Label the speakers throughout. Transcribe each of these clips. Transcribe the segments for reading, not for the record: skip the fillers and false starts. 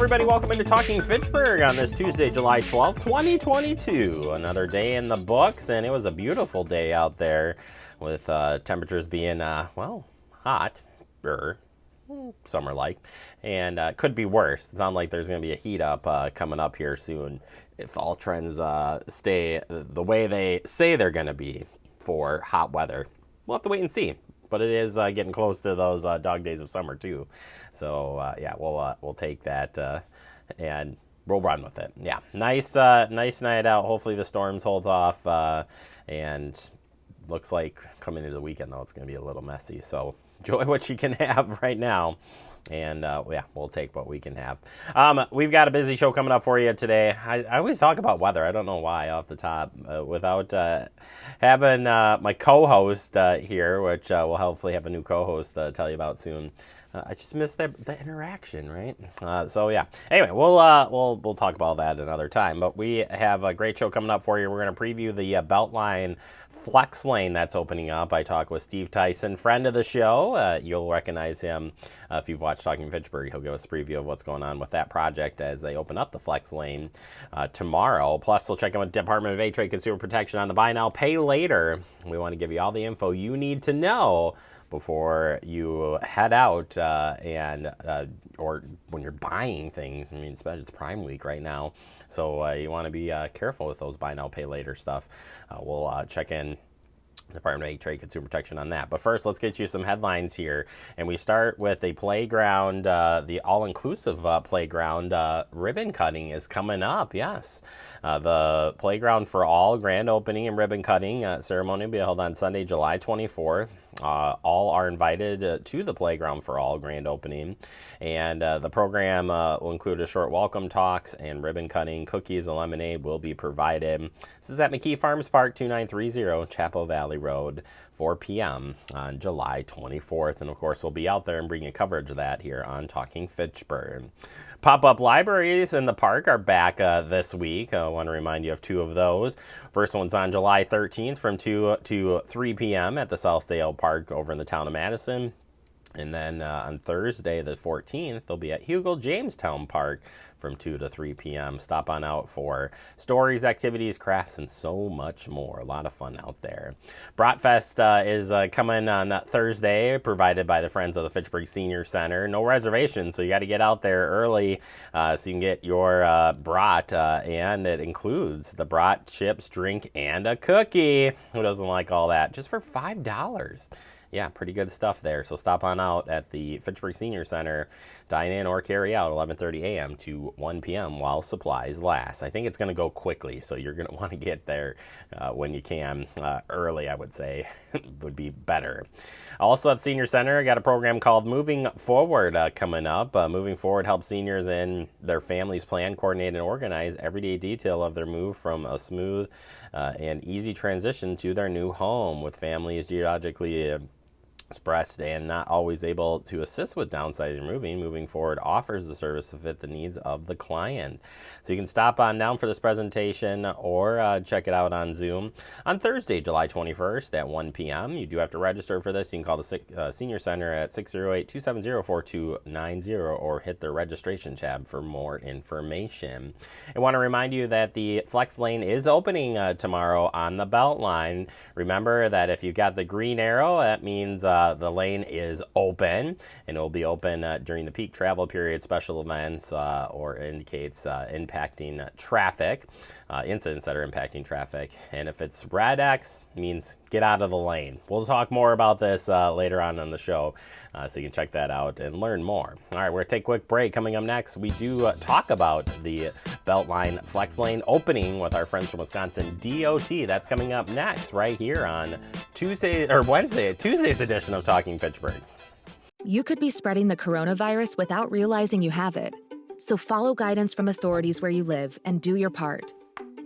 Speaker 1: everybody, welcome into Talking Fitchburg on this Tuesday, July 12th, 2022. Another day in the books, and it was a beautiful day out there with temperatures being, well, hot, summer-like, and could be worse. It sounds like there's going to be a heat up coming up here soon if all trends stay the way they say they're going to be for hot weather. We'll have to wait and see. But it is getting close to those dog days of summer too, so yeah, we'll take that and we'll run with it. Yeah, nice night out. Hopefully the storms hold off, and looks like coming into the weekend though it's going to be a little messy. So enjoy what you can have right now. And yeah, we'll take what we can have. We've got a busy show coming up for you today. I always talk about weather. I don't know why off the top without having my co-host here, which we'll hopefully have a new co-host tell you about soon. I just miss the interaction, right? So yeah. Anyway, we'll talk about that another time. But we have a great show coming up for you. We're going to preview the Beltline Flex Lane that's opening up. I talk with Steve Tyson, friend of the show. You'll recognize him if you've watched Talking Fitchburg. He'll give us a preview of what's going on with that project as they open up the Flex Lane tomorrow. Plus, we'll check in with Department of A Trade Consumer Protection on the buy now, pay later. We want to give you all the info you need to know before you head out or when you're buying things. I mean, especially it's Prime Week right now, so you want to be careful with those buy now, pay later stuff. We'll check in Department of Trade Consumer Protection on that. But first, let's get you some headlines here. And we start with a playground, the all-inclusive playground ribbon cutting is coming up, yes. The Playground for All grand opening and ribbon cutting ceremony will be held on Sunday, July 24th. All are invited to the Playground for All grand opening. And the program will include a short welcome talks and ribbon cutting. Cookies and lemonade will be provided. This is at McKee Farms Park, 2930 Chapel Valley Road, 4 p.m. on July 24th. And of course, we'll be out there and bring you coverage of that here on Talking Fitchburg. Pop-up libraries in the park are back this week. I want to remind you of two of those. First one's on July 13th from 2 to 3 p.m. at the Southdale Park over in the town of Madison. And then on Thursday, the 14th, they'll be at Hugo Jamestown Park from 2 to 3 p.m. Stop on out for stories, activities, crafts, and so much more. A lot of fun out there. Bratfest is coming on Thursday, provided by the Friends of the Fitchburg Senior Center. No reservations, so you got to get out there early so you can get your brat, and it includes the brat, chips, drink, and a cookie. Who doesn't like all that? Just for $5. Yeah, pretty good stuff there. So stop on out at the Fitchburg Senior Center, dine in or carry out 11:30 a.m. to 1 p.m. while supplies last. I think it's going to go quickly, so you're going to want to get there when you can. Early, I would say, would be better. Also at Senior Center, I got a program called Moving Forward coming up. Moving Forward helps seniors and their families plan, coordinate, and organize everyday detail of their move from a smooth and easy transition to their new home. With families geologically expressed and not always able to assist with downsizing or Moving Forward offers the service to fit the needs of the client. So you can stop on down for this presentation or check it out on Zoom on Thursday, July 21st at 1 p.m. You do have to register for this. You can call the Senior Center at 608-270-4290 or hit the registration tab for more information. I want to remind you that the Flex Lane is opening tomorrow on the Beltline. Remember that if you've got the green arrow, that means the lane is open, and it will be open during the peak travel period, special events, or indicates impacting traffic, incidents that are impacting traffic. And if it's red X, means get out of the lane. We'll talk more about this later on in the show, so you can check that out and learn more. All right, we're going to take a quick break. Coming up next, we do talk about the Beltline Flex Lane opening with our friends from Wisconsin DOT. That's coming up next right here on Tuesday's edition of Talking Fitchburg.
Speaker 2: You could be spreading the coronavirus without realizing you have it. So follow guidance from authorities where you live and do your part.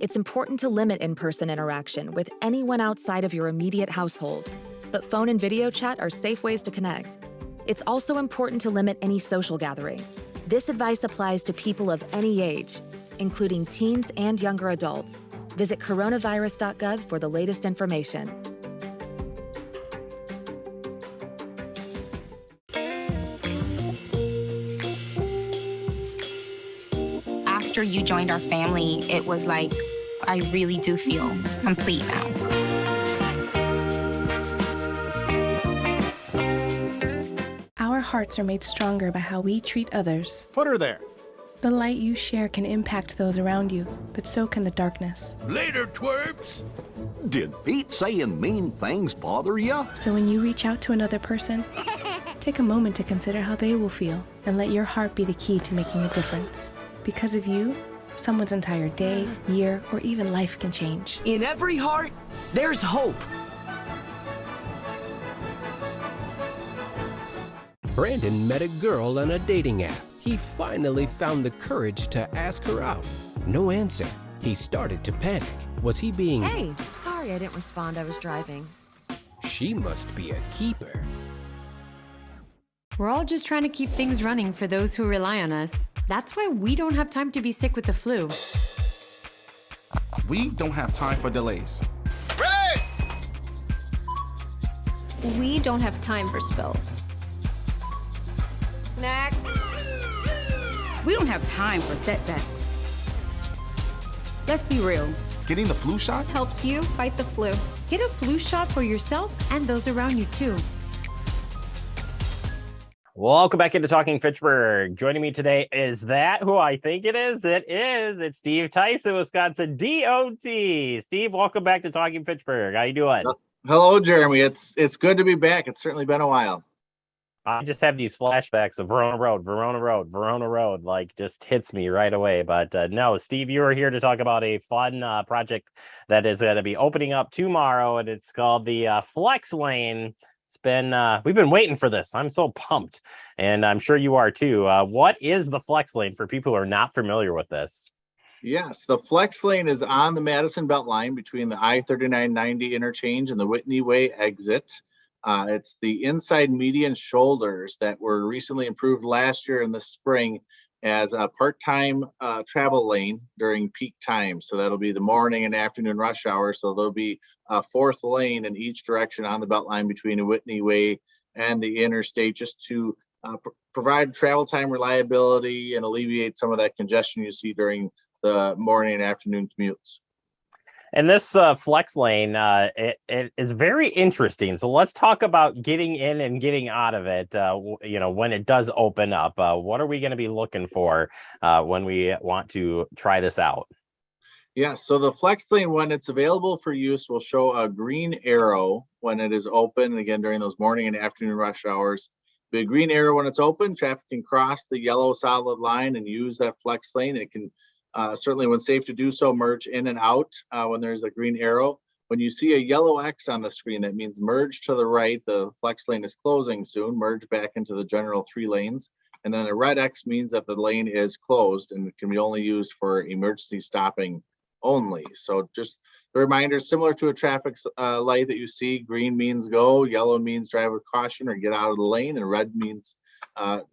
Speaker 2: It's important to limit in-person interaction with anyone outside of your immediate household, but phone and video chat are safe ways to connect. It's also important to limit any social gathering. This advice applies to people of any age, including teens and younger adults. Visit coronavirus.gov for the latest information.
Speaker 3: after you joined our family, it was like, I really do feel complete now.
Speaker 4: Our hearts are made stronger by how we treat others.
Speaker 5: Put her there.
Speaker 4: The light you share can impact those around you, but so can the darkness.
Speaker 5: Later, twerps.
Speaker 6: Did Pete saying mean things bother ya?
Speaker 4: So when you reach out to another person, take a moment to consider how they will feel and let your heart be the key to making a difference. Because of you, someone's entire day, year, or even life can change.
Speaker 7: In every heart, there's hope.
Speaker 8: Brandon met a girl on a dating app. He finally found the courage to ask her out. No answer. He started to panic. Was he being...
Speaker 9: Hey, sorry I didn't respond. I was driving.
Speaker 8: She must be a keeper.
Speaker 9: We're all just trying to keep things running for those who rely on us. That's why we don't have time to be sick with the flu.
Speaker 5: We don't have time for delays.
Speaker 10: We don't have time for spills.
Speaker 9: Next.
Speaker 11: We don't have time for setbacks. Let's be real.
Speaker 5: Getting the flu shot
Speaker 10: helps you fight the flu.
Speaker 9: Get a flu shot for yourself and those around you too.
Speaker 1: Welcome back into Talking Fitchburg. Joining me today is that who I think it is. It's Steve Tyson, Wisconsin DOT. Steve, welcome back to Talking Fitchburg. How you doing?
Speaker 12: Hello, Jeremy. It's good to be back. It's certainly been a while.
Speaker 1: I just have these flashbacks of Verona Road, like just hits me right away. But no, Steve, you are here to talk about a fun project that is going to be opening up tomorrow, and it's called the Flex Lane. It's been we've been waiting for this. I'm so pumped, and I'm sure you are too. What is the Flex Lane for people who are not familiar with this?
Speaker 12: Yes, the Flex Lane is on the Madison Beltline between the I-3990 interchange and the Whitney Way exit. It's the inside median shoulders that were recently improved last year in the spring as a part-time travel lane during peak time. So that'll be the morning and afternoon rush hour. So there'll be a fourth lane in each direction on the Beltline between the Whitney Way and the interstate, just to provide travel time reliability and alleviate some of that congestion you see during the morning and afternoon commutes.
Speaker 1: And this Flex Lane, it is very interesting. So let's talk about getting in and getting out of it, when it does open up. What are we going to be looking for when we want to try this out?
Speaker 12: Yeah, so the Flex Lane, when it's available for use, will show a green arrow when it is open, again, during those morning and afternoon rush hours. The green arrow when it's open, traffic can cross the yellow solid line and use that Flex Lane. It can certainly, when safe to do so, merge in and out when there's a green arrow. When you see a yellow X on the screen, that means merge to the right. The Flex Lane is closing soon. Merge back into the general 3 lanes. And then a red X means that the lane is closed and it can be only used for emergency stopping only. So just the reminder, similar to a traffic light that you see, green means go, yellow means drive with caution or get out of the lane, and red means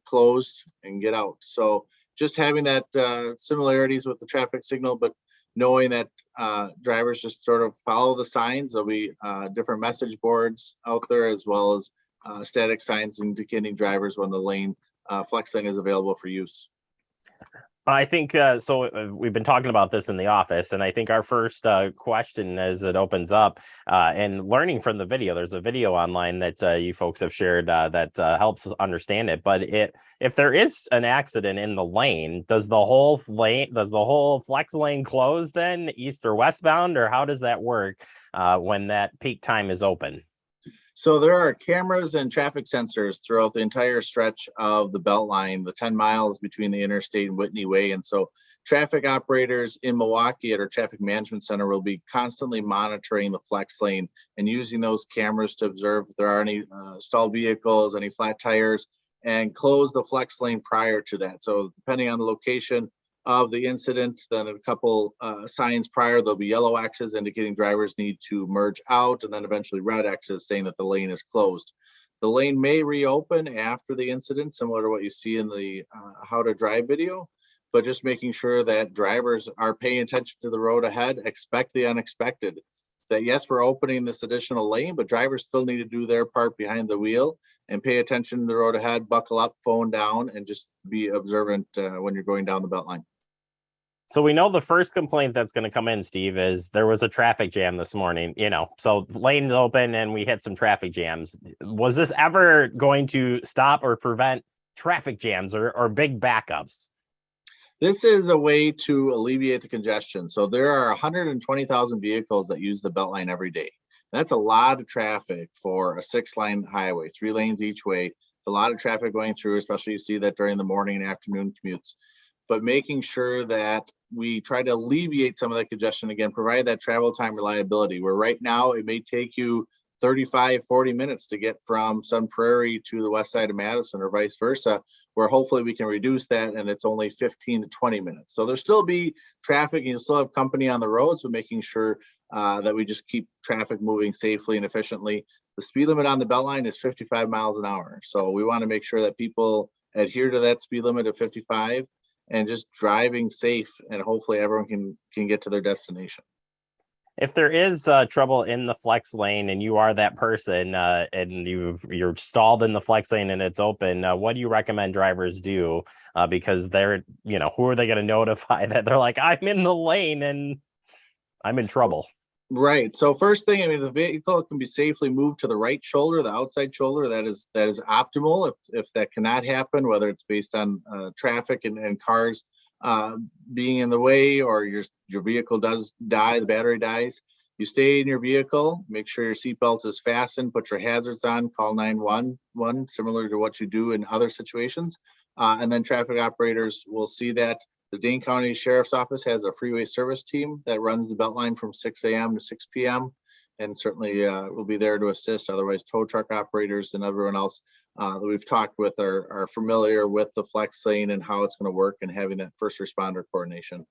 Speaker 12: close and get out. So just having that similarities with the traffic signal, but knowing that drivers just sort of follow the signs. There'll be different message boards out there, as well as static signs indicating drivers when the lane Flex Lane is available for use.
Speaker 1: I think we've been talking about this in the office, and I think our first question as it opens up and learning from the video, there's a video online that you folks have shared that helps us understand it. But if there is an accident in the lane, does the whole Flex Lane close then, east or westbound, or how does that work when that peak time is open?
Speaker 12: So there are cameras and traffic sensors throughout the entire stretch of the Beltline, the 10 miles between the interstate and Whitney Way. And so traffic operators in Milwaukee at our traffic management center will be constantly monitoring the Flex Lane and using those cameras to observe if there are any stalled vehicles, any flat tires, and close the Flex Lane prior to that. So depending on the location of the incident, then a couple signs prior, there'll be yellow X's indicating drivers need to merge out, and then eventually red X's saying that the lane is closed. The lane may reopen after the incident, similar to what you see in the How to Drive video, but just making sure that drivers are paying attention to the road ahead, expect the unexpected. That yes, we're opening this additional lane, but drivers still need to do their part behind the wheel and pay attention to the road ahead, buckle up, phone down, and just be observant when you're going down the Beltline.
Speaker 1: So we know the first complaint that's going to come in, Steve, is there was a traffic jam this morning, so lanes open and we hit some traffic jams. Was this ever going to stop or prevent traffic jams or big backups?
Speaker 12: This is a way to alleviate the congestion. So there are 120,000 vehicles that use the Beltline every day. That's a lot of traffic for a 6-lane highway, 3 lanes each way. It's a lot of traffic going through, especially you see that during the morning and afternoon commutes. But making sure that we try to alleviate some of that congestion, again, provide that travel time reliability, where right now it may take you 35, 40 minutes to get from Sun Prairie to the west side of Madison or vice versa, where hopefully we can reduce that and it's only 15 to 20 minutes. So there'll still be traffic and you'll still have company on the road. So making sure that we just keep traffic moving safely and efficiently. The speed limit on the Beltline is 55 miles an hour. So we want to make sure that people adhere to that speed limit of 55 and just driving safe, and hopefully everyone can get to their destination.
Speaker 1: If there is trouble in the flex lane and you are that person and you're stalled in the flex lane and it's open, what do you recommend drivers do? Because they're, who are they going to notify that they're like, I'm in the lane and I'm in trouble?
Speaker 12: Right. So first thing, the vehicle can be safely moved to the right shoulder, the outside shoulder. That is optimal. If that cannot happen, whether it's based on traffic and cars being in the way, or your vehicle does die, the battery dies, you stay in your vehicle, make sure your seatbelt is fastened, put your hazards on, call 911, similar to what you do in other situations. And then traffic operators will see that. The Dane County Sheriff's Office has a freeway service team that runs the Beltline from 6 a.m. to 6 p.m. and certainly will be there to assist. Otherwise, tow truck operators and everyone else that we've talked with are familiar with the flex lane and how it's going to work and having that first responder coordination.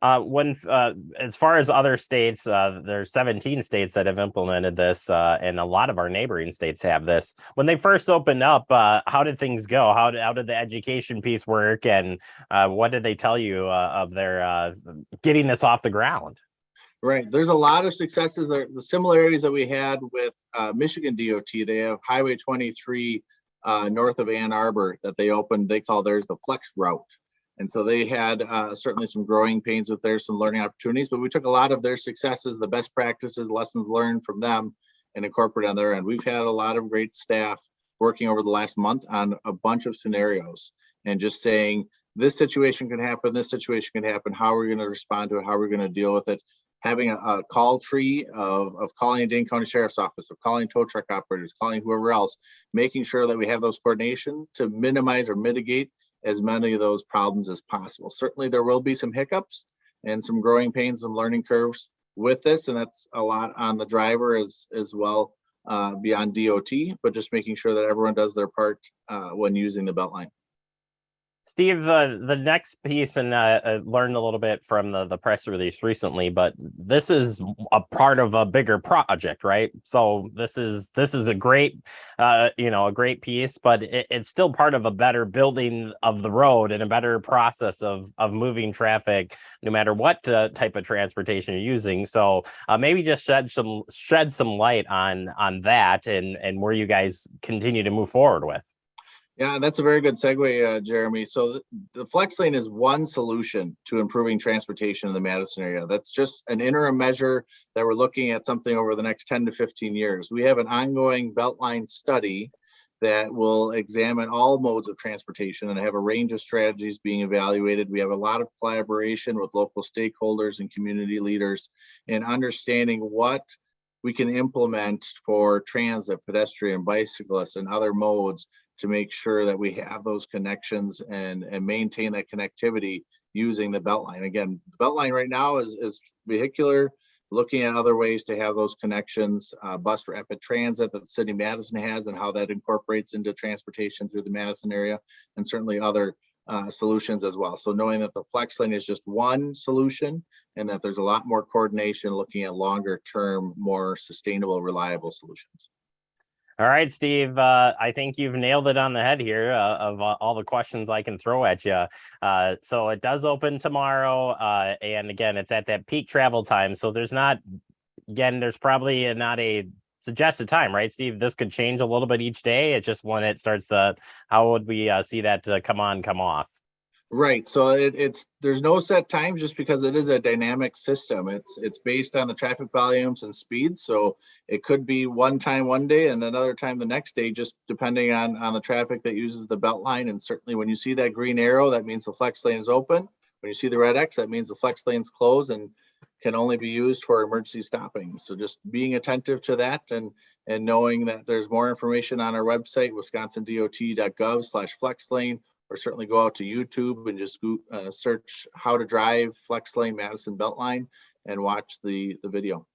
Speaker 1: As far as other states, there's 17 states that have implemented this, and a lot of our neighboring states have this. When they first opened up, how did things go? How did the education piece work, and what did they tell you of their getting this off the ground?
Speaker 12: Right. There's a lot of successes. The similarities that we had with Michigan DOT. They have Highway 23 north of Ann Arbor that they opened. They call theirs the Flex Route. And so they had certainly some growing pains with there, some learning opportunities, but we took a lot of their successes, the best practices, lessons learned from them, and incorporated on their end. We've had a lot of great staff working over the last month on a bunch of scenarios and just saying, this situation can happen, this situation can happen, how are we going to respond to it, how are we going to deal with it? Having a call tree of calling the Dane County Sheriff's Office, of calling tow truck operators, calling whoever else, making sure that we have those coordination to minimize or mitigate as many of those problems as possible. Certainly there will be some hiccups and some growing pains and learning curves with this, and that's a lot on the driver as well beyond DOT, but just making sure that everyone does their part when using the Beltline.
Speaker 1: Steve, the next piece, and I learned a little bit from the press release recently, but this is a part of a bigger project, right? So this is a great, a great piece, but it's still part of a better building of the road and a better process of moving traffic, no matter what type of transportation you're using. So maybe just shed some light on that and where you guys continue to move forward with.
Speaker 12: Yeah, that's a very good segue, Jeremy. So the flex lane is one solution to improving transportation in the Madison area. That's just an interim measure that we're looking at something over the next 10 to 15 years. We have an ongoing Beltline study that will examine all modes of transportation and have a range of strategies being evaluated. We have a lot of collaboration with local stakeholders and community leaders in understanding what we can implement for transit, pedestrian, bicyclists, and other modes to make sure that we have those connections and maintain that connectivity using the Beltline. Again, the Beltline right now is vehicular, looking at other ways to have those connections, bus rapid transit that the city of Madison has and how that incorporates into transportation through the Madison area, and certainly other solutions as well. So knowing that the flex lane is just one solution and that there's a lot more coordination looking at longer term, more sustainable, reliable solutions.
Speaker 1: All right, Steve, I think you've nailed it on the head here of all the questions I can throw at you. So it does open tomorrow. And again, it's at that peak travel time. So there's probably not a suggested time, right, Steve? This could change a little bit each day. It's just when it starts how would we see that come on, come off?
Speaker 12: Right. So there's no set times just because it is a dynamic system. It's based on the traffic volumes and speeds. So it could be one time one day and another time the next day, just depending on the traffic that uses the belt line. And certainly when you see that green arrow, that means the flex lane is open. When you see the red X, that means the flex lane's closed and can only be used for emergency stopping. So just being attentive to that and knowing that there's more information on our website, wisconsindot.gov/flexlane, or certainly go out to YouTube and just search how to drive flex lane Madison Beltline and watch the video.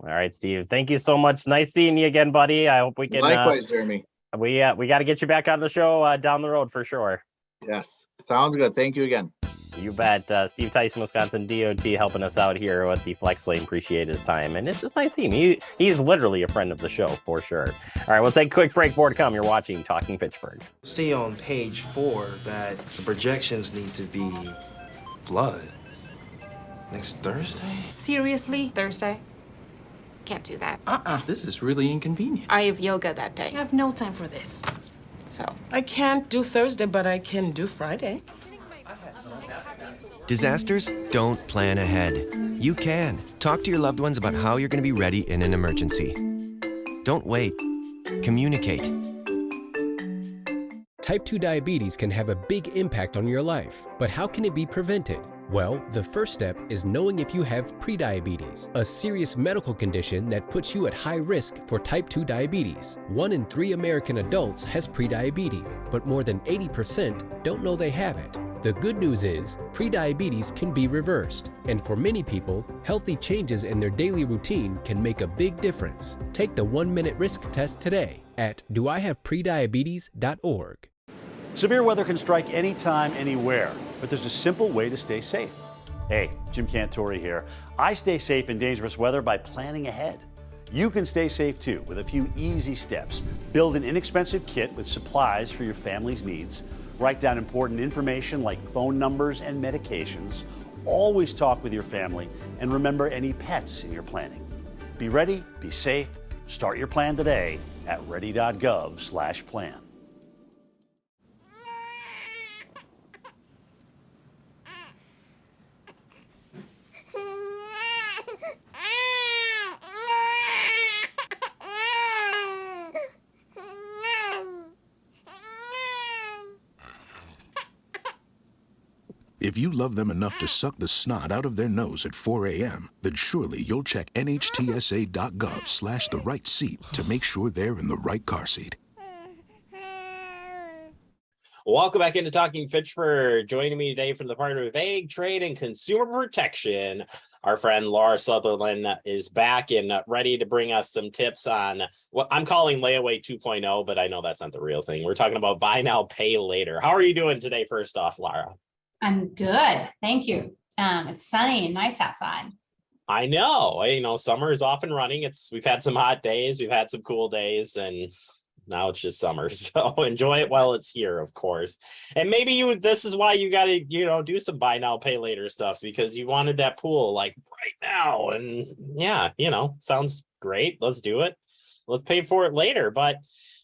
Speaker 1: All right, Steve. Thank you so much. Nice seeing you again, buddy. I hope we can.
Speaker 12: Likewise, Jeremy.
Speaker 1: We got to get you back on the show down the road for sure.
Speaker 12: Yes, sounds good. Thank you again.
Speaker 1: You bet. Steve Tyson, Wisconsin DOT, helping us out here with the flex lane. Appreciate his time. And it's just nice seeing him. He's literally a friend of the show for sure. All right, we'll take a quick break. More to come. You're watching Talking Fitchburg.
Speaker 13: See on page 4 that the projections need to be flood. Next Thursday?
Speaker 14: Seriously? Thursday? Can't do that.
Speaker 15: This is really inconvenient.
Speaker 14: I have yoga that day.
Speaker 10: I have no time for this.
Speaker 14: So.
Speaker 16: I can't do Thursday, but I can do Friday.
Speaker 17: Disasters don't plan ahead. You can. Talk to your loved ones about how you're going to be ready in an emergency. Don't wait. Communicate.
Speaker 8: Type 2 diabetes can have a big impact on your life, but how can it be prevented? Well, the first step is knowing if you have prediabetes, a serious medical condition that puts you at high risk for type 2 diabetes. 1 in 3 American adults has prediabetes, but more than 80% don't know they have it. The good news is, prediabetes can be reversed, and for many people, healthy changes in their daily routine can make a big difference. Take the 1-minute risk test today at doihaveprediabetes.org.
Speaker 18: Severe weather can strike anytime, anywhere, but there's a simple way to stay safe. Hey, Jim Cantori here. I stay safe in dangerous weather by planning ahead. You can stay safe too with a few easy steps. Build an inexpensive kit with supplies for your family's needs. Write down important information like phone numbers and medications. Always talk with your family and remember any pets in your planning. Be ready, be safe. Start your plan today at ready.gov/plan.
Speaker 19: If you love them enough to suck the snot out of their nose at 4 a.m., then surely you'll check nhtsa.gov/the right seat to make sure they're in the right car seat.
Speaker 1: Welcome back into Talking Fitchburg. Joining me today from the Department of Ag, Trade, and Consumer Protection, our friend Laura Sutherland is back and ready to bring us some tips on what I'm calling layaway 2.0, but I know that's not the real thing. We're talking about buy now, pay later. How are you doing today, first off, Laura?
Speaker 20: I'm good. Thank you. It's sunny and nice outside.
Speaker 1: I know. Summer is off and running. We've had some hot days. We've had some cool days, and now it's just summer. So enjoy it while it's here, of course. And maybe this is why you got to, do some buy now, pay later stuff, because you wanted that pool like right now. And yeah, sounds great. Let's do it. Let's pay for it later. But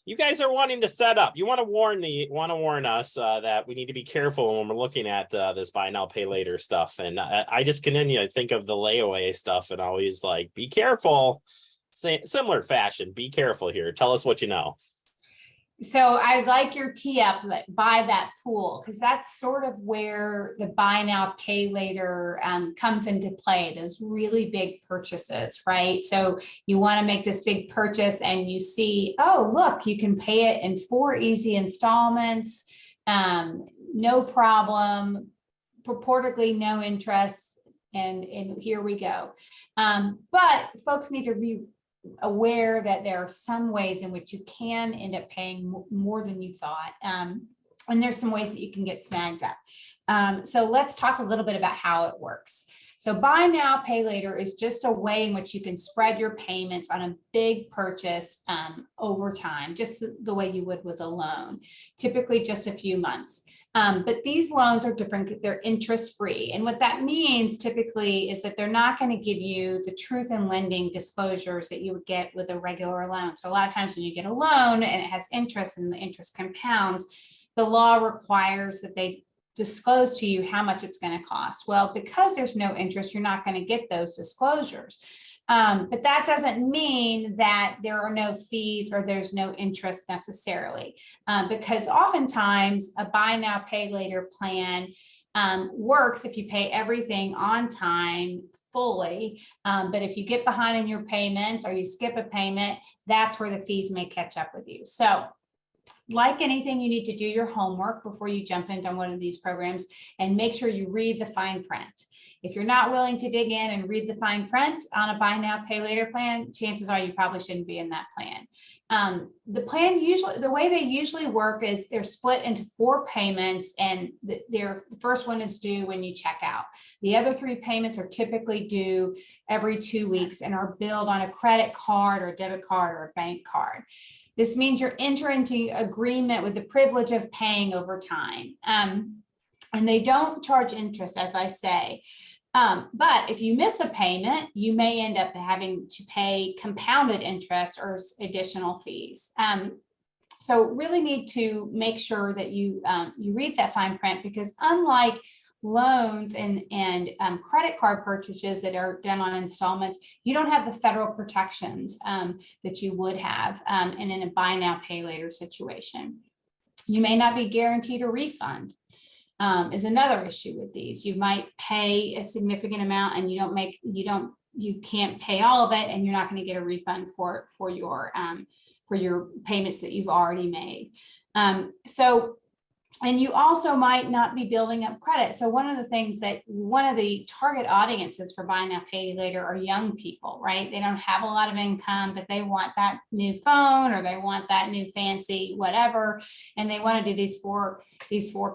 Speaker 1: you guys are wanting to set up. You want to warn us that we need to be careful when we're looking at this buy now, pay later stuff. And I just continue to think of the layaway stuff and always like, be careful. Similar fashion. Be careful here. Tell us what you know.
Speaker 20: So I like your tee up, buy that pool, because that's sort of where the buy now, pay later comes into play, those really big purchases, right? So you want to make this big purchase and you see, oh, look, you can pay it in 4 easy installments, no problem, purportedly no interest, and here we go. But folks need to be aware that there are some ways in which you can end up paying more than you thought. And there's some ways that you can get snagged up. So let's talk a little bit about how it works. So buy now, pay later is just a way in which you can spread your payments on a big purchase over time, just the way you would with a loan, typically just a few months. But these loans are different. They're interest-free. And what that means typically is that they're not going to give you the truth in lending disclosures that you would get with a regular loan. So a lot of times when you get a loan and it has interest and the interest compounds, the law requires that they disclose to you how much it's going to cost. Well, because there's no interest, you're not going to get those disclosures. But that doesn't mean that there are no fees or there's no interest necessarily, because oftentimes a buy now, pay later plan works if you pay everything on time fully. But if you get behind in your payments or you skip a payment, that's where the fees may catch up with you. So like anything, you need to do your homework before you jump into one of these programs and make sure you read the fine print. If you're not willing to dig in and read the fine print on a buy now, pay later plan, chances are you probably shouldn't be in that plan. The way they usually work is they're split into 4 payments, and the first one is due when you check out. The other 3 payments are typically due every 2 weeks and are billed on a credit card or debit card or a bank card. This means you're entering into agreement with the privilege of paying over time. And they don't charge interest, as I say. But if you miss a payment, you may end up having to pay compounded interest or additional fees. So really need to make sure that you read that fine print, because unlike loans and credit card purchases that are done on installments, you don't have the federal protections that you would have and in a buy now, pay later situation. You may not be guaranteed a refund. Is another issue with these. You might pay a significant amount and you can't pay all of it, and you're not going to get a refund for your payments that you've already made. And you also might not be building up credit. So one of the target audiences for buy now, pay later are young people, right? They don't have a lot of income, but they want that new phone or they want that new fancy whatever, and they want to do these four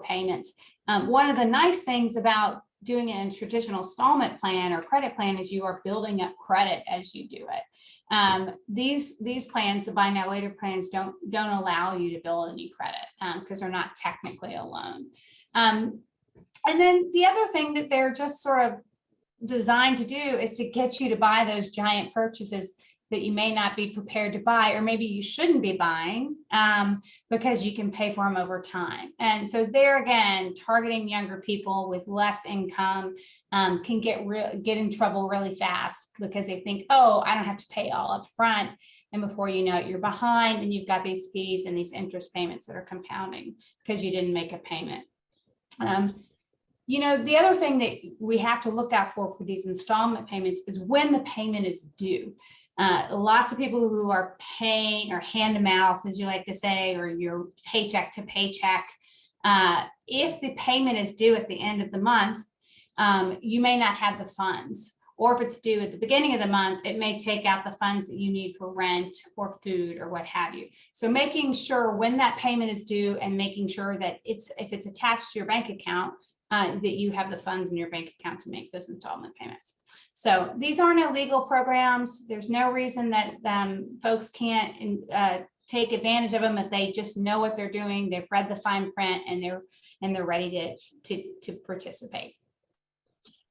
Speaker 20: payments. One of the nice things about doing it in a traditional installment plan or credit plan is you are building up credit as you do it. These plans, the buy now later plans, don't allow you to build any credit because they're not technically a loan. And then the other thing that they're just sort of designed to do is to get you to buy those giant purchases that you may not be prepared to buy, or maybe you shouldn't be buying because you can pay for them over time. And so there again, targeting younger people with less income can get in trouble really fast because they think, oh, I don't have to pay all up front. And before you know it, you're behind and you've got these fees and these interest payments that are compounding because you didn't make a payment. The other thing that we have to look out for these installment payments is when the payment is due. Lots of people who are paying or hand to mouth, as you like to say, or your paycheck to paycheck, if the payment is due at the end of the month, you may not have the funds. Or if it's due at the beginning of the month, it may take out the funds that you need for rent or food or what have you. So making sure when that payment is due and making sure that if it's attached to your bank account, that you have the funds in your bank account to make those installment payments. So these aren't illegal programs. There's no reason that folks can't take advantage of them if they just know what they're doing. They've read the fine print and they're ready to participate.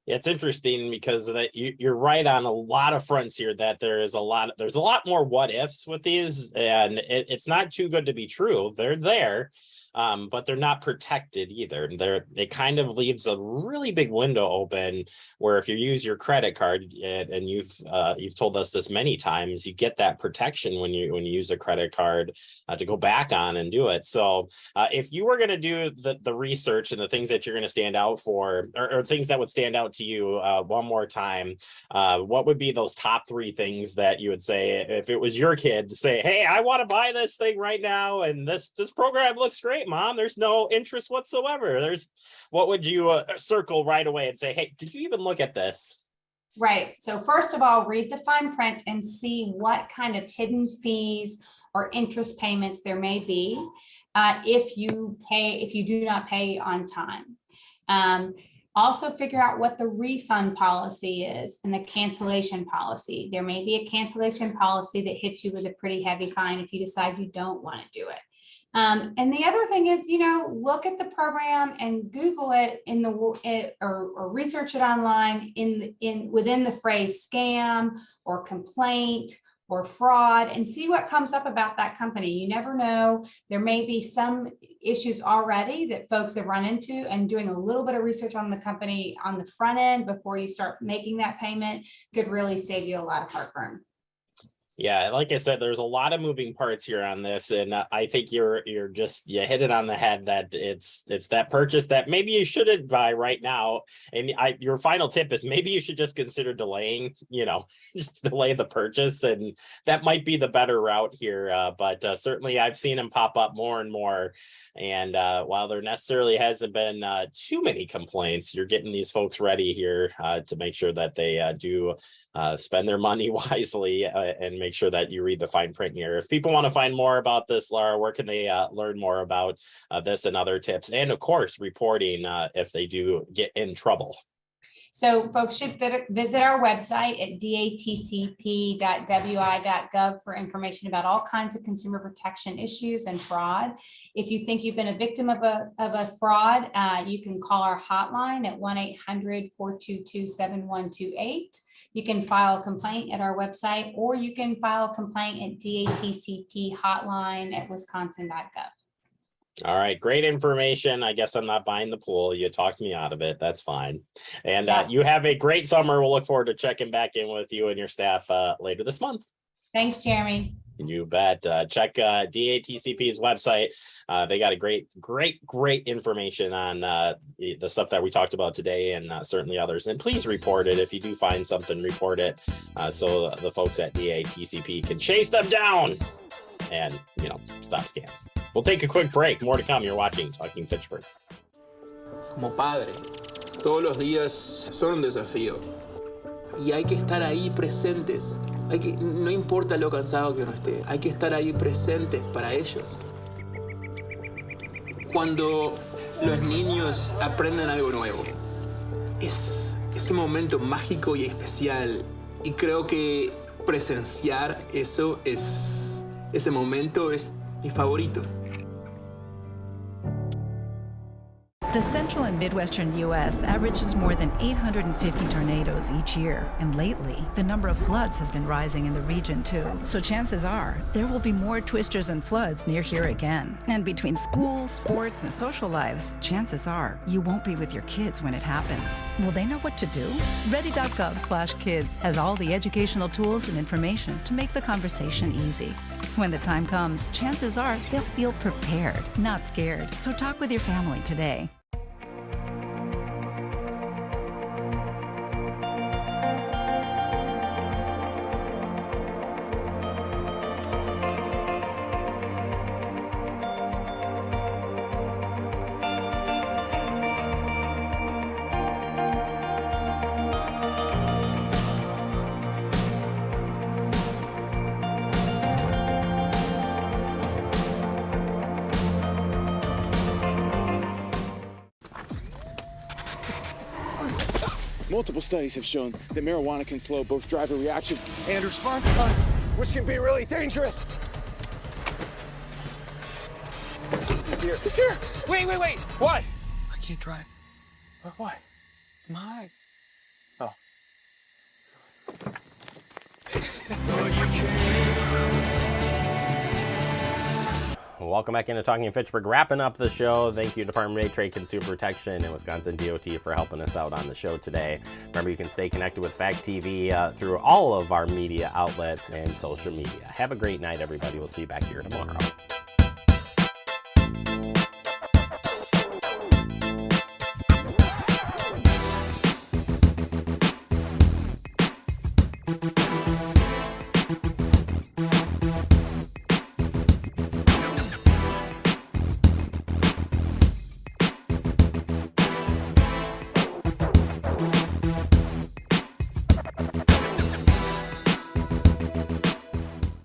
Speaker 1: Yeah, it's interesting because you're right on a lot of fronts here. That there's a lot more what ifs with these, and it's not too good to be true. They're there. But they're not protected either. It kind of leaves a really big window open where if you use your credit card, and you've told us this many times, you get that protection when you use a credit card to go back on and do it. So if you were going to do the research and the things that you're going to stand out for, or things that would stand out to you one more time, what would be those top 3 things that you would say if it was your kid to say, hey, I want to buy this thing right now, and this program looks great, Mom, there's no interest whatsoever. What would you circle right away and say, hey, did you even look at this?
Speaker 20: Right. So first of all, read the fine print and see what kind of hidden fees or interest payments there may be if you do not pay on time. Also figure out what the refund policy is and the cancellation policy. There may be a cancellation policy that hits you with a pretty heavy fine if you decide you don't want to do it. And the other thing is, look at the program and Google it or research it online within the phrase scam or complaint or fraud, and see what comes up about that company. You never know. There may be some issues already that folks have run into, and doing a little bit of research on the company on the front end before you start making that payment could really save you a lot of heartburn.
Speaker 1: Yeah, like I said, there's a lot of moving parts here on this, and I think you hit it on the head that it's that purchase that maybe you shouldn't buy right now. And your final tip is maybe you should just consider delaying, just delay the purchase, and that might be the better route here. But certainly I've seen them pop up more and more. And while there necessarily hasn't been too many complaints, you're getting these folks ready here to make sure that they do spend their money wisely and make sure that you read the fine print here. If people want to find more about this, Laura, where can they learn more about this and other tips? And of course, reporting if they do get in trouble.
Speaker 20: So folks should visit our website at datcp.wi.gov for information about all kinds of consumer protection issues and fraud. If you think you've been a victim of a fraud, you can call our hotline at 1-800-422-7128. You can file a complaint at our website, or you can file a complaint at DATCP hotline at wisconsin.gov.
Speaker 1: All right, great information. I guess I'm not buying the pool. You talked me out of it. That's fine. And you have a great summer. We'll look forward to checking back in with you and your staff later this month.
Speaker 20: Thanks, Jeremy.
Speaker 1: You bet. Check DATCP's website. They got a great information on the stuff that we talked about today, and certainly others. And please report it. If you do find something, report it so the folks at DATCP can chase them down and, stop scams. We'll take a quick break. More to come. You're watching Talking Fitchburg.
Speaker 21: Como padre, todos los días son un desafío. Y hay que estar ahí presentes. No importa lo cansado que uno esté, hay que estar ahí presentes para ellos. Cuando los niños aprenden algo nuevo, es ese momento mágico y especial. Y creo que presenciar ese momento es mi favorito.
Speaker 22: The central and midwestern U.S. averages more than 850 tornadoes each year, and lately, the number of floods has been rising in the region too. So chances are, there will be more twisters and floods near here again. And between school, sports, and social lives, chances are, you won't be with your kids when it happens. Will they know what to do? Ready.gov/kids has all the educational tools and information to make the conversation easy. When the time comes, chances are they'll feel prepared, not scared. So talk with your family today.
Speaker 23: Multiple studies have shown that marijuana can slow both driver reaction and response time, which can be really dangerous. He's here. He's here. Wait. What? I can't drive. Why? I'm high. Oh.
Speaker 1: Welcome back into Talking Fitchburg. Wrapping up the show. Thank you, Department of Trade, Consumer Protection, and Wisconsin DOT for helping us out on the show today. Remember, you can stay connected with Fact TV through all of our media outlets and social media. Have a great night, everybody. We'll see you back here tomorrow.